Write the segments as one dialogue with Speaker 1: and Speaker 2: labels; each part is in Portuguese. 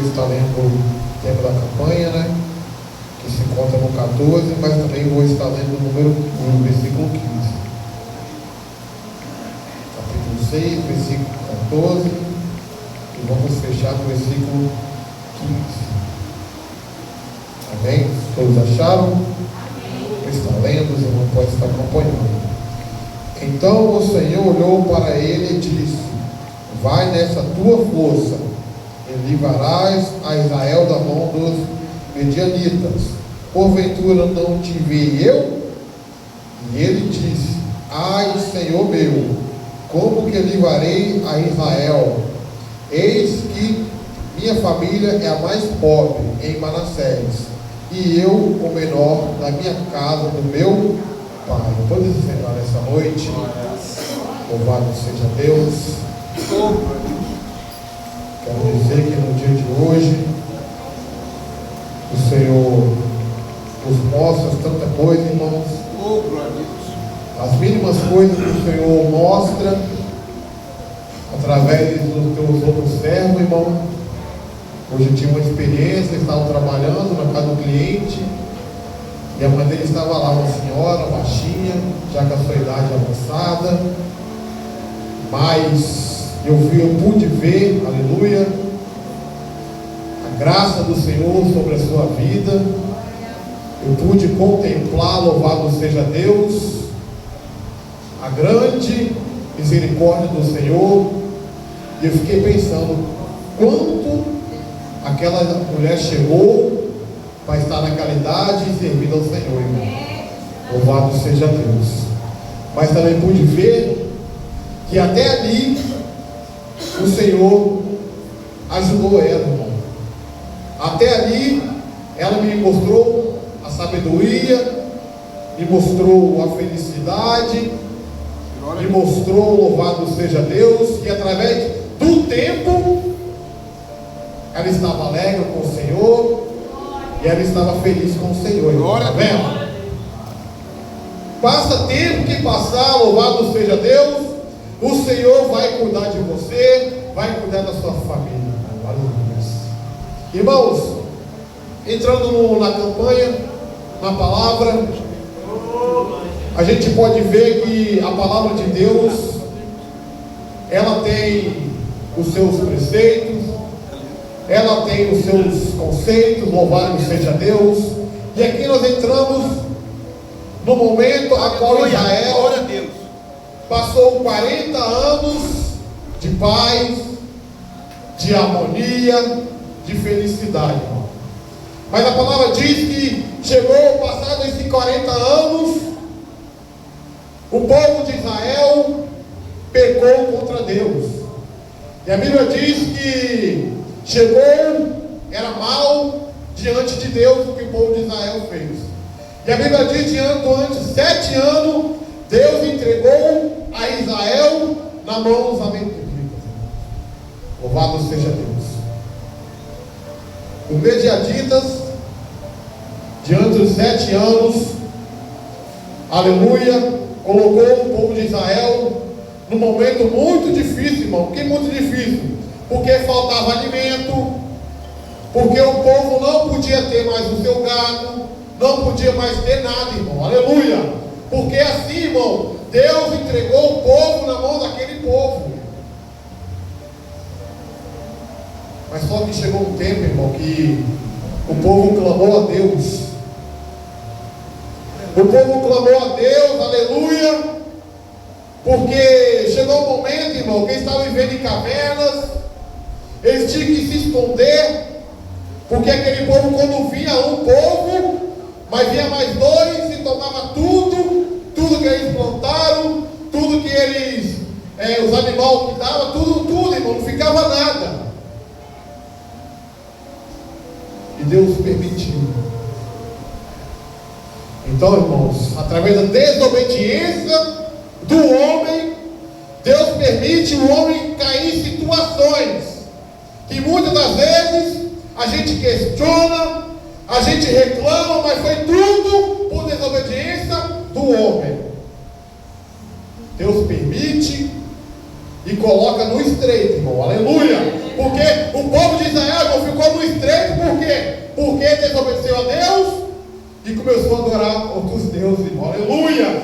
Speaker 1: estar lendo o tema da campanha, né? Que se encontra no 14, mas também vou estar lendo o versículo 15. Capítulo 6, versículo 14. E vamos fechar no versículo 15. Amém? Todos acharam? Está lendo, os irmãos podem estar acompanhando. Então o Senhor olhou para ele e disse: vai nessa tua força, e livrarás a Israel da mão dos medianitas. Porventura não te vi eu? E ele disse: ai, Senhor meu, como que livrarei a Israel? Eis que minha família é a mais pobre em Manassés, e eu o menor na minha casa do meu pai. Todos sentar nessa noite. Louvado seja Deus. Quero dizer que no dia de hoje o Senhor nos mostra tanta coisa, irmãos. As mínimas coisas que o Senhor mostra através dos teus outros servos, irmão. Hoje eu tive uma experiência, estavam trabalhando na casa do cliente, e a mãe dele estava lá, uma senhora, baixinha, já com a sua idade avançada, mas eu pude ver, aleluia, a graça do Senhor sobre a sua vida. Eu pude contemplar, louvado seja Deus, a grande misericórdia do Senhor, e eu fiquei pensando quanto aquela mulher chegou para estar naquela idade e servir ao Senhor, irmão. Louvado seja Deus. Mas também pude ver que até ali o Senhor ajudou ela, irmão. Até ali ela me mostrou a sabedoria, me mostrou a felicidade, me mostrou, louvado seja Deus, que através do tempo ela estava alegre com o Senhor e ela estava feliz com o Senhor. Está vendo? Passa tempo que passar, louvado seja Deus, o Senhor vai cuidar de você, vai cuidar da sua família. Irmãos, entrando na campanha, na palavra, a gente pode ver que a palavra de Deus, ela tem os seus preceitos, ela tem os seus conceitos, louvado seja Deus. E aqui nós entramos no momento a qual Israel passou 40 anos de paz, de harmonia, de felicidade. Mas a palavra diz que chegou, passado esses 40 anos, o povo de Israel pecou contra Deus. E a Bíblia diz que chegou, era mal diante de Deus o que o povo de Israel fez. E a Bíblia diz que durante 7 anos, Deus entregou a Israel na mão dos amalequitas. Louvado seja Deus. Os medianitas, diante dos 7 anos, aleluia, colocou o povo de Israel num momento muito difícil, irmão. Por que muito difícil? Porque faltava alimento, porque o povo não podia ter mais o seu gado, não podia mais ter nada, irmão, aleluia. Porque assim, irmão, Deus entregou o povo na mão daquele povo. Mas só que chegou um tempo, irmão, que o povo clamou a Deus. O povo clamou a Deus, aleluia, porque chegou um momento, irmão, que eles estavam vivendo em cavernas, eles tinham que se esconder, porque aquele povo, quando via um povo, mas via mais dois, e tomava tudo que eles plantaram, tudo que eles, os animais que davam, tudo, irmão, não ficava nada. E Deus permitiu. Então, irmãos, através da desobediência do homem, Deus permite o homem cair em situações que muitas das vezes a gente questiona, a gente reclama, mas foi tudo por desobediência do homem. Deus permite e coloca no estreito, irmão, aleluia, porque o povo de Israel não ficou no Porque desobedeceu a Deus e começou a adorar outros deuses, irmão. Aleluia!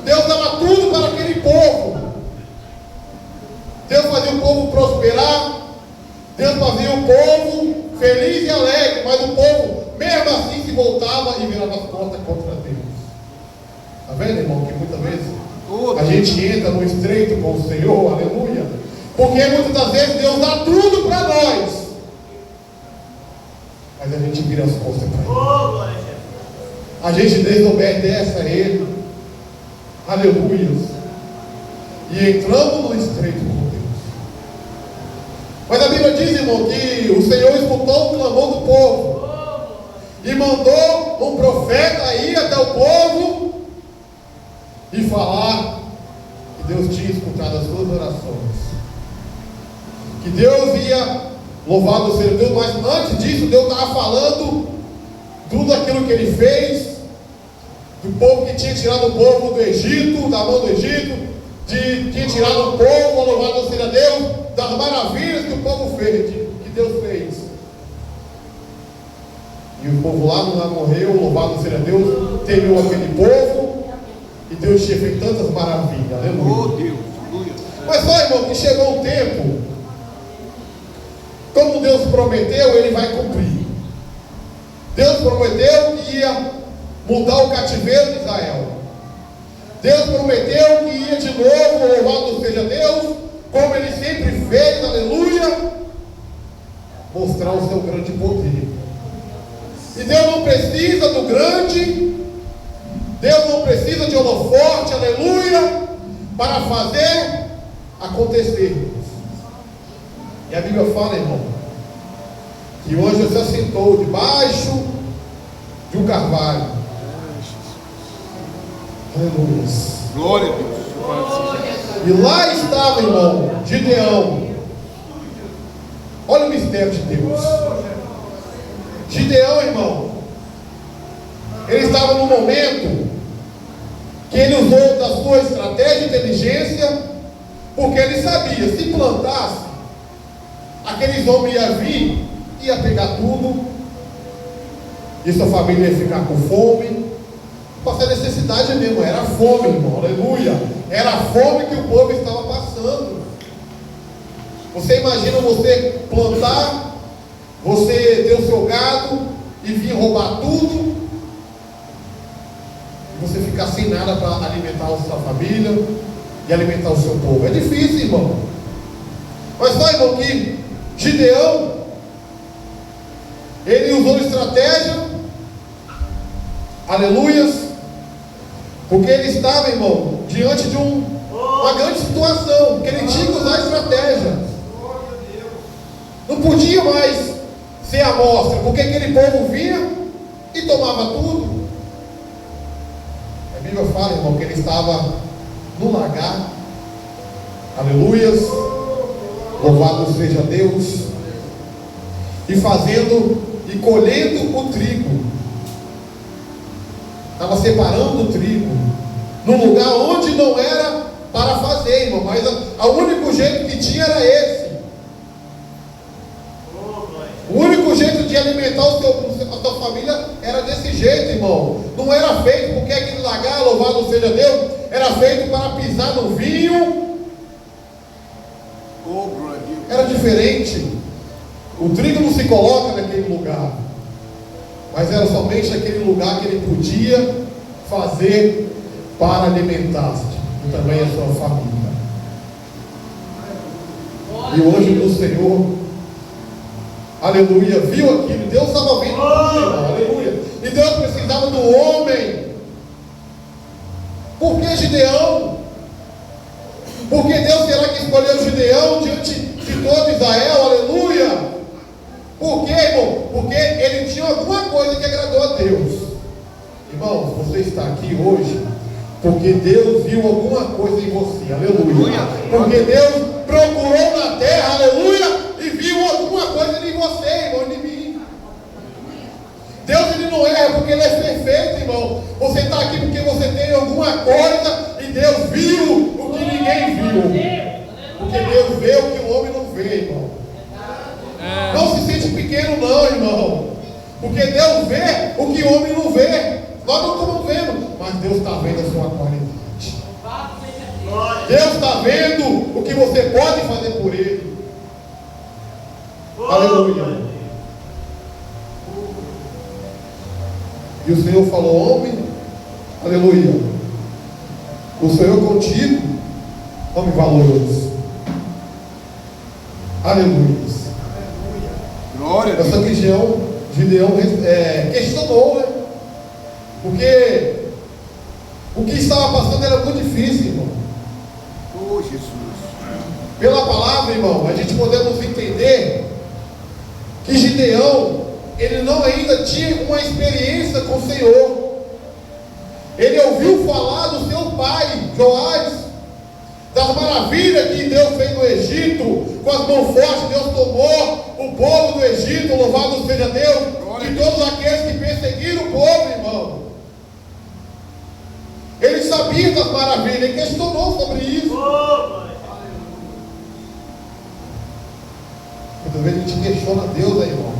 Speaker 1: Deus dava tudo para aquele povo. Deus fazia o povo prosperar. Deus fazia o povo feliz e alegre. Mas o povo, mesmo assim, se voltava e virava as costas contra Deus. Está vendo, irmão, que muitas vezes a gente entra no estreito com o Senhor, aleluia, porque muitas das vezes Deus dá tudo para nós, mas a gente vira as costas para Ele, a gente desobedece a Ele, aleluia, e entramos no estreito com Deus. Mas a Bíblia diz, irmão, que o Senhor escutou o clamor do povo e mandou um profeta ir até o povo e falar que Deus tinha escutado as suas orações, que Deus ia, louvado seja Deus, mas antes disso Deus estava falando tudo aquilo que Ele fez, do povo que tinha tirado o povo do Egito, da mão do Egito, tinha tirado o povo, louvado seja Deus, das maravilhas que o povo fez, que Deus fez. E o povo lá não morreu, louvado seja Deus, temeu aquele povo. E Deus tinha feito tantas maravilhas, aleluia.
Speaker 2: Oh, Deus.
Speaker 1: Mas só, irmão, que chegou um tempo, como Deus prometeu, Ele vai cumprir. Deus prometeu que ia mudar o cativeiro de Israel. Deus prometeu que ia de novo, louvado seja Deus, como Ele sempre fez, aleluia, mostrar o seu grande poder. E Deus não precisa do grande, Deus não precisa de holofote, aleluia, para fazer acontecer. E a Bíblia fala, irmão, que o anjo se assentou debaixo de um carvalho. Aleluia.
Speaker 2: Glória a Deus.
Speaker 1: E lá estava, irmão, Gideão. Olha o mistério de Deus. Gideão, irmão, ele estava no momento que ele usou da sua estratégia e inteligência, porque ele sabia, se plantasse, aqueles homens iam vir, ia pegar tudo, e sua família ia ficar com fome, passar necessidade mesmo, era fome, irmão, aleluia, era a fome que o povo estava passando. Você imagina você plantar, você ter o seu gado, e vir roubar tudo, você ficar sem nada para alimentar a sua família e alimentar o seu povo. É difícil, irmão. Mas só, irmão, que Gideão, ele usou estratégia, aleluias, porque ele estava, irmão, diante de uma grande situação, que ele tinha que usar estratégia. Não podia mais ser amostra, porque aquele povo vinha e tomava tudo. A Bíblia fala, irmão, que ele estava no lagar, aleluias, louvado seja Deus, e fazendo e colhendo o trigo, estava separando o trigo, num lugar onde não era para fazer, irmão, mas o único jeito que tinha era esse. O único jeito de alimentar a sua família era desse jeito, irmão. Não era feito porque aquele lagar, louvado seja Deus, era feito para pisar no vinho. Era diferente. O trigo não se coloca naquele lugar, mas era somente aquele lugar que ele podia fazer para alimentar-se e também a sua família. E o anjo do Senhor, aleluia, viu aquilo. Deus estava vendo tudo, irmão, aleluia. E Deus precisava do homem. Por que Gideão? Por que Deus será que escolheu Gideão diante de todo Israel, aleluia? Por quê, irmão? Porque ele tinha alguma coisa que agradou a Deus. Irmão, você está aqui hoje porque Deus viu alguma coisa em você, aleluia. Porque Deus procurou na terra, aleluia, e viu alguma coisa em você, irmão, em mim. Deus, ele não erra porque ele é perfeito, irmão. Você está aqui porque você tem alguma coisa e Deus viu o que ninguém viu. Porque Deus vê o que o homem não vê, irmão. Não se sente pequeno. pequeno não, irmão. Porque Deus vê o que o homem não vê. Nós não estamos vendo, mas Deus está vendo a sua qualidade. Deus está vendo o que você pode fazer por Ele. Aleluia. E o Senhor falou: homem, aleluia, o Senhor contigo, homem valoroso. Aleluia.
Speaker 2: Glória a Deus.
Speaker 1: Essa Gideão questionou, né? Porque o que estava passando era muito difícil, irmão.
Speaker 2: Oh, Jesus.
Speaker 1: Pela palavra, irmão, a gente podemos entender que Gideão, ele não ainda tinha uma experiência com o Senhor. Ele ouviu falar do seu pai, Joás, das maravilhas que Deus fez no Egito, com as mãos fortes Deus tomou o povo do Egito, louvado seja Deus, e todos aqueles que perseguiram o povo, irmão. Ele sabia das maravilhas, ele questionou sobre isso. Muitas vezes a gente questiona Deus, irmão.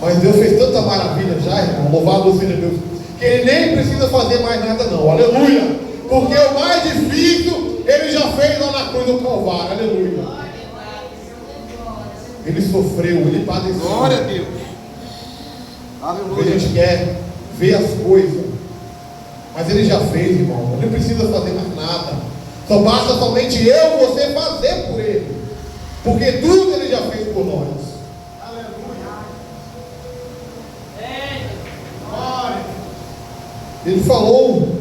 Speaker 1: Mas Deus fez tanta maravilha já, irmão, louvado seja Deus, que Ele nem precisa fazer mais nada não, aleluia. Porque o mais difícil Ele já fez lá na cruz do Calvário, aleluia. Ele sofreu, Ele padeceu.
Speaker 2: Glória a Deus. Aleluia.
Speaker 1: A gente quer ver as coisas, mas Ele já fez, irmão. Ele não precisa fazer mais nada. Só basta somente eu e você fazer por Ele, porque tudo Ele já fez por nós. Ele falou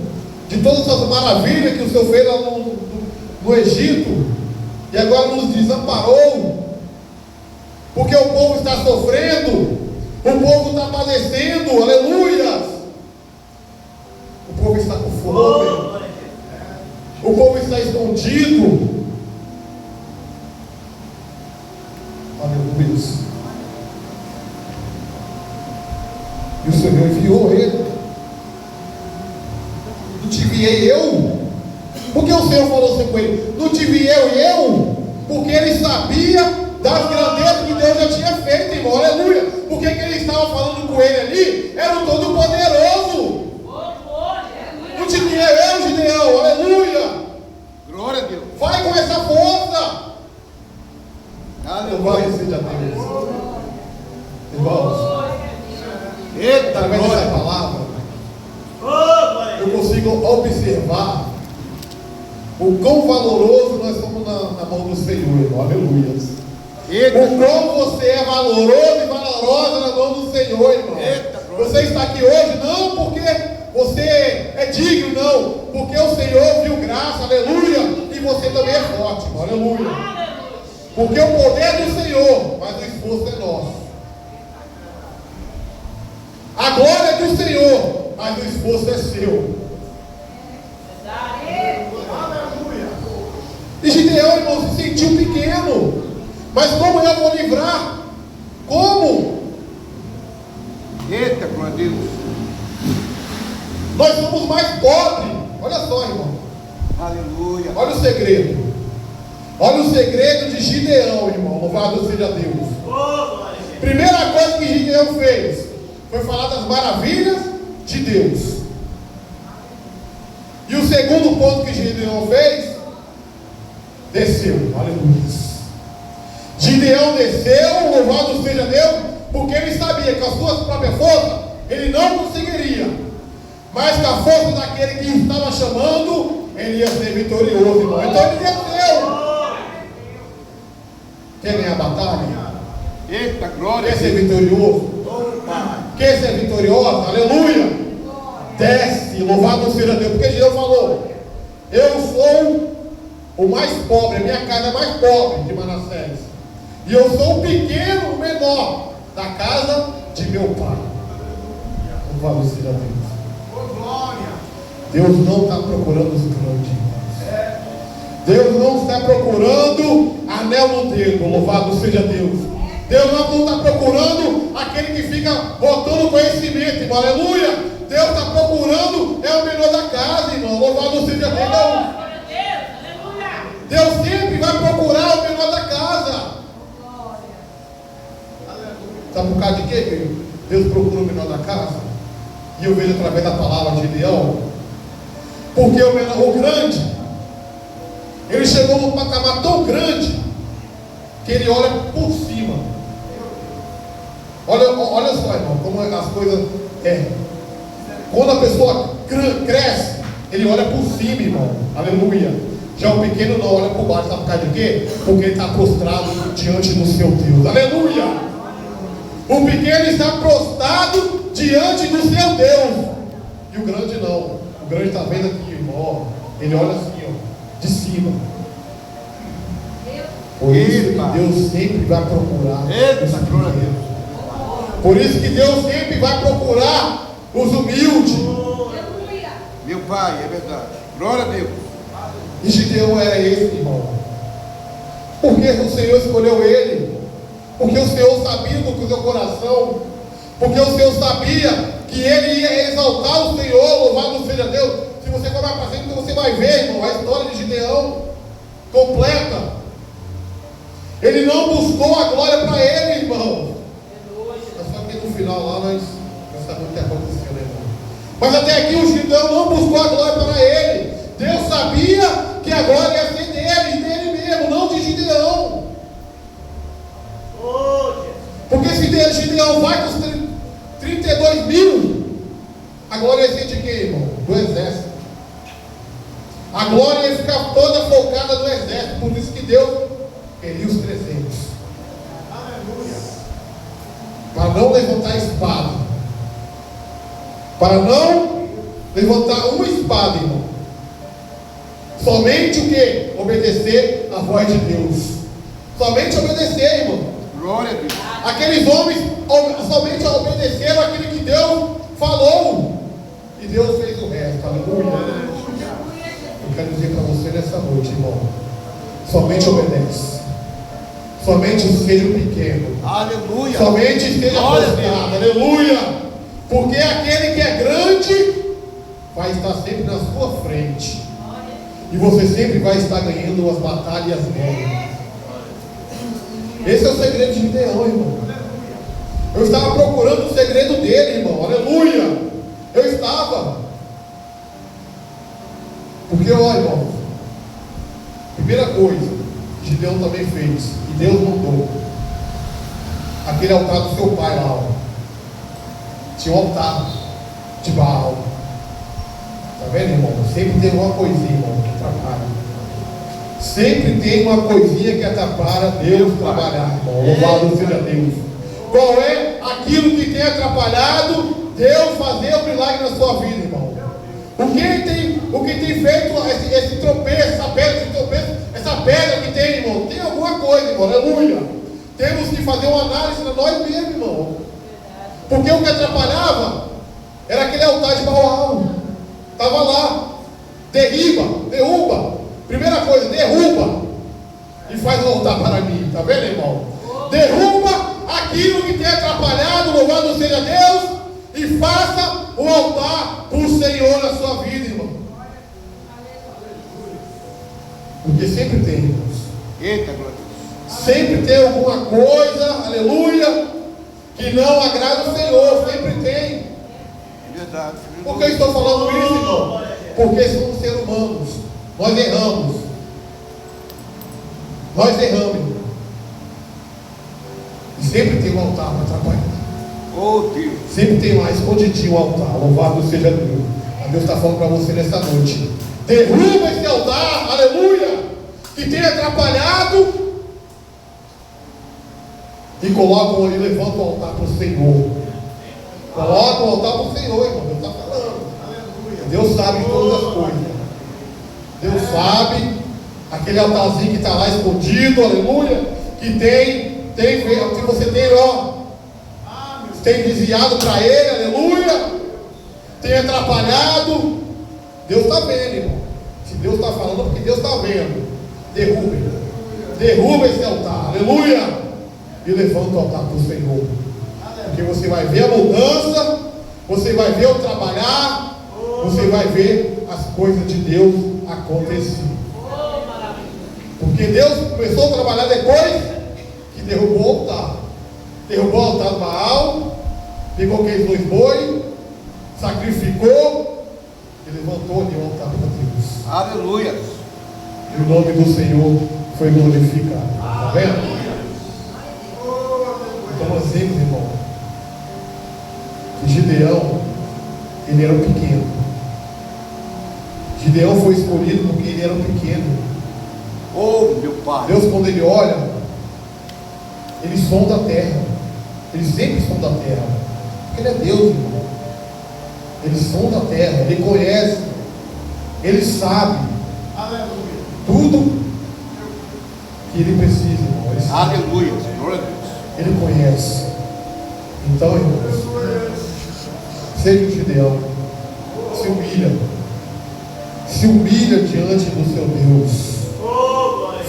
Speaker 1: de todas as maravilhas que o Senhor fez lá no Egito, e agora nos desamparou, porque o povo está sofrendo, o povo está padecendo, aleluia. O povo está com fome, o povo está escondido, aleluia. E o Senhor enviou ele. Não te enviei eu? Porque o Senhor falou assim com ele: não te enviei eu? Porque ele sabia das grandezas que Deus já tinha feito, irmão, aleluia. Porque que ele estava falando com ele ali era o Todo-Poderoso. Não te enviei eu, Gideão, aleluia.
Speaker 2: Glória a Deus.
Speaker 1: Vai com essa força. Louvado
Speaker 2: Aleluia.
Speaker 1: seja Deus. Irmãos,
Speaker 2: Eita,
Speaker 1: através dessa
Speaker 2: glória.
Speaker 1: palavra, eu consigo observar o quão valoroso nós somos na mão do Senhor, irmão, aleluia.
Speaker 2: Eita,
Speaker 1: O quão você é valoroso e valorosa na mão do Senhor, irmão.
Speaker 2: Eita, glória.
Speaker 1: Você está aqui hoje não porque você é digno, não, porque o Senhor viu graça, aleluia, e você também é forte, irmão, aleluia. Porque o poder é do Senhor, mas o esforço é nosso. A glória é do Senhor, mas o esforço é seu. E Gideão, irmão, se sentiu pequeno. Mas como eu vou livrar? Como?
Speaker 2: Eita, glória a Deus.
Speaker 1: Nós somos mais pobres. Olha só, irmão.
Speaker 2: Aleluia.
Speaker 1: Olha o segredo. Olha o segredo de Gideão, irmão. Louvado seja Deus. Primeira coisa que Gideão fez foi falar das maravilhas de Deus. E o segundo ponto que Gideão fez, desceu. Aleluia. Gideão desceu, louvado seja Deus, porque ele sabia que com as suas próprias forças ele não conseguiria, mas com a força daquele que estava chamando, ele ia ser vitorioso, irmão. Então ele desceu. Quer ganhar a batalha?
Speaker 2: Eita, glória a
Speaker 1: Quer ser
Speaker 2: Deus.
Speaker 1: vitorioso? Quer ser vitoriosa? Aleluia! Desce, louvado seja Deus, porque Gideão falou: eu sou o mais pobre, a minha casa é mais pobre de Manassés, e eu sou o pequeno, o menor da casa de meu pai. Louvado seja Deus. Deus não está procurando os grandes. Deus não está procurando anel no dedo, louvado seja Deus. Deus não está procurando aquele que fica botando conhecimento, irmão, aleluia. Deus está procurando é o menor da casa, irmão, louvado seja Deus. Deus sempre vai procurar o menor da casa. Sabe por causa de quê? Que Deus procura o menor da casa? E eu vejo através da palavra de Leão. Porque o menor, o grande, ele chegou num patamar tão grande que ele olha por cima. Olha só, irmão, como as coisas quando a pessoa cresce, ele olha por cima, irmão. Aleluia. Já o pequeno não olha por baixo. Sabe por causa de quê? Porque ele está prostrado diante do seu Deus. Aleluia. O pequeno está prostrado diante do seu Deus. E o grande não. O grande está vendo aqui, irmão. Ele olha assim, ó, de cima. Por isso que Deus sempre vai procurar os pequenos. Por isso que Deus sempre vai procurar os humildes.
Speaker 2: Meu Pai, é verdade. Glória a Deus.
Speaker 1: E Gideão era esse, irmão. Porque o Senhor escolheu ele. Porque o Senhor sabia do seu coração. Porque o Senhor sabia que ele ia exaltar o Senhor. Louvado seja Deus. Se você for mais para frente, você vai ver, irmão, a história de Gideão completa. Ele não buscou a glória para ele, irmão. Mas só que no final lá nós sabemos o que aconteceu, né, irmão? Mas até aqui o Gideão não buscou a glória para ele. Deus sabia que a glória ia ser dele mesmo, não de Gideão. Porque se Gideão vai com os 32 mil, a glória ia ser de quem, irmão? Do exército. A glória ia ficar toda focada no exército. Por isso que Deus queria os 300. Para não levantar espada. Para não levantar uma espada, irmão. Somente o que? Obedecer a voz de Deus. Somente obedecer, irmão.
Speaker 2: Glória a Deus.
Speaker 1: Aqueles homens somente obedeceram aquilo que Deus falou. E Deus fez o resto. Aleluia. Eu quero dizer para você nessa noite, irmão. Somente obedece. Somente seja pequeno.
Speaker 2: Aleluia.
Speaker 1: Somente seja postado. Aleluia. Porque aquele que é grande vai estar sempre na sua frente. E você sempre vai estar ganhando as batalhas dele. Esse é o segredo de Gideão, irmão. Eu estava procurando o segredo dele, irmão. Aleluia. Eu estava. Porque, ó, irmão, primeira coisa, Gideão também fez, e Deus mandou. Aquele altar do seu pai lá, ó. Tinha um altar de Baal. Tá vendo, irmão? Sempre tem uma coisinha, irmão, que atrapalha. Sempre tem uma coisinha que atrapalha Deus trabalhar, irmão. Louvado seja Deus. Qual é aquilo que tem atrapalhado Deus fazer o milagre na sua vida, irmão? O que tem feito esse tropeço, essa pedra que tem, irmão? Tem alguma coisa, irmão. Aleluia. Temos que fazer uma análise na nós mesmos, irmão. Porque o que atrapalhava era aquele altar de Baal. Estava lá. Derruba. Primeira coisa, derruba. E faz o altar para mim. Está vendo, irmão? Derruba aquilo que tem atrapalhado. Louvado seja Deus. E faça o altar para o Senhor na sua vida, irmão. Porque sempre tem, irmãos.
Speaker 2: Eita, glória a Deus.
Speaker 1: Sempre tem alguma coisa, aleluia, que não agrada o Senhor. Sempre tem.
Speaker 2: É verdade.
Speaker 1: Por que eu estou falando isso, irmão? Porque somos seres humanos. Nós erramos. Irmão. E sempre tem um altar para atrapalhar.
Speaker 2: Oh, Deus.
Speaker 1: Sempre tem lá escondidinho o altar. Louvado seja Deus. A Deus está falando para você nessa noite. Derruba esse altar, aleluia, que tem atrapalhado. E levanta o altar para o Senhor. Coloca o altar para o Senhor, irmão. Deus está falando. Deus sabe de todas as coisas. Deus sabe. Aquele altarzinho que está lá escondido, aleluia, que que você tem, ó, tem desviado para ele, aleluia, tem atrapalhado. Deus está vendo, irmão. Se Deus está falando, porque Deus está vendo. Derruba esse altar, aleluia, e levanta o altar para o Senhor. Porque você vai ver a mudança, você vai ver o trabalhar, você vai ver as coisas de Deus acontecer. Porque Deus começou a trabalhar depois que derrubou o altar. derrubou o altar do Baal, pegou aqueles 2 bois, sacrificou e levantou ali o altar para Deus.
Speaker 2: Aleluia.
Speaker 1: E o nome do Senhor foi glorificado. Está vendo? Então nós vemos, irmão, que Gideão, ele era pequeno. Gideão foi escolhido porque ele era pequeno.
Speaker 2: Oh, meu Pai.
Speaker 1: Deus, quando ele olha, ele sonda a terra. Ele sempre sonda a terra. Porque ele é Deus, irmão. Ele sonda a terra, ele conhece, ele sabe tudo que ele precisa, irmão. Ele sabe.
Speaker 2: Aleluia. Glória a Deus.
Speaker 1: Ele conhece. Então, irmãos, seja o Gideão, se humilha diante do seu Deus,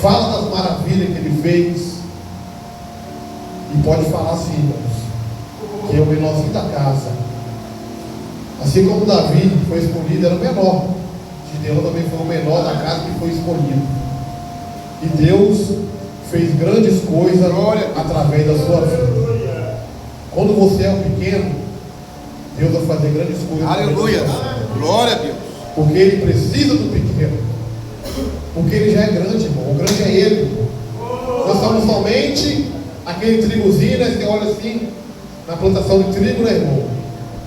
Speaker 1: fala das maravilhas que ele fez, e pode falar assim, irmãos, que é o menorzinho da casa. Assim como Davi foi escolhido, era o menor. Gideão também foi o menor da casa que foi escolhido. E Deus fez grandes coisas através da sua vida. Quando você é um pequeno, Deus vai fazer grandes coisas.
Speaker 2: Aleluia. Glória a Deus.
Speaker 1: Porque Ele precisa do pequeno. Porque Ele já é grande, irmão. O grande é Ele. Nós somos somente aquele trigozinho, né? Você olha assim, na plantação de trigo, né, irmão?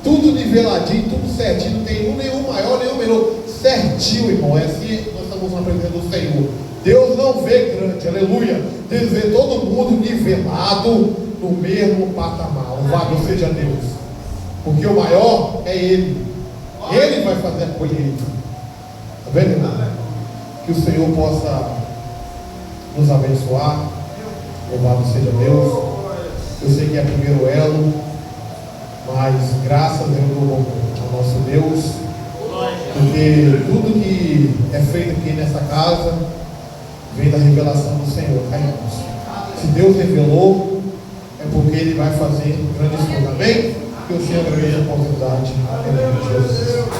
Speaker 1: Tudo niveladinho, tudo certinho. Não tem nenhum maior, nenhum menor. Certinho, irmão. É assim nós estamos na presença do Senhor. Deus não vê grande, aleluia. Deus vê todo mundo nivelado no mesmo patamar. Louvado seja Deus. Porque o maior é Ele. Ele vai fazer a colheita. Está vendo, irmão? Que o Senhor possa nos abençoar. Louvado seja Deus. Eu sei que é primeiro elo, mas graças ao nosso Deus, porque tudo que é feito aqui nessa casa vem da revelação do Senhor, tá, irmãos? Se Deus revelou, é porque Ele vai fazer grandes coisas. Amém? Que o Senhor agradeça a oportunidade. Em nome de Jesus.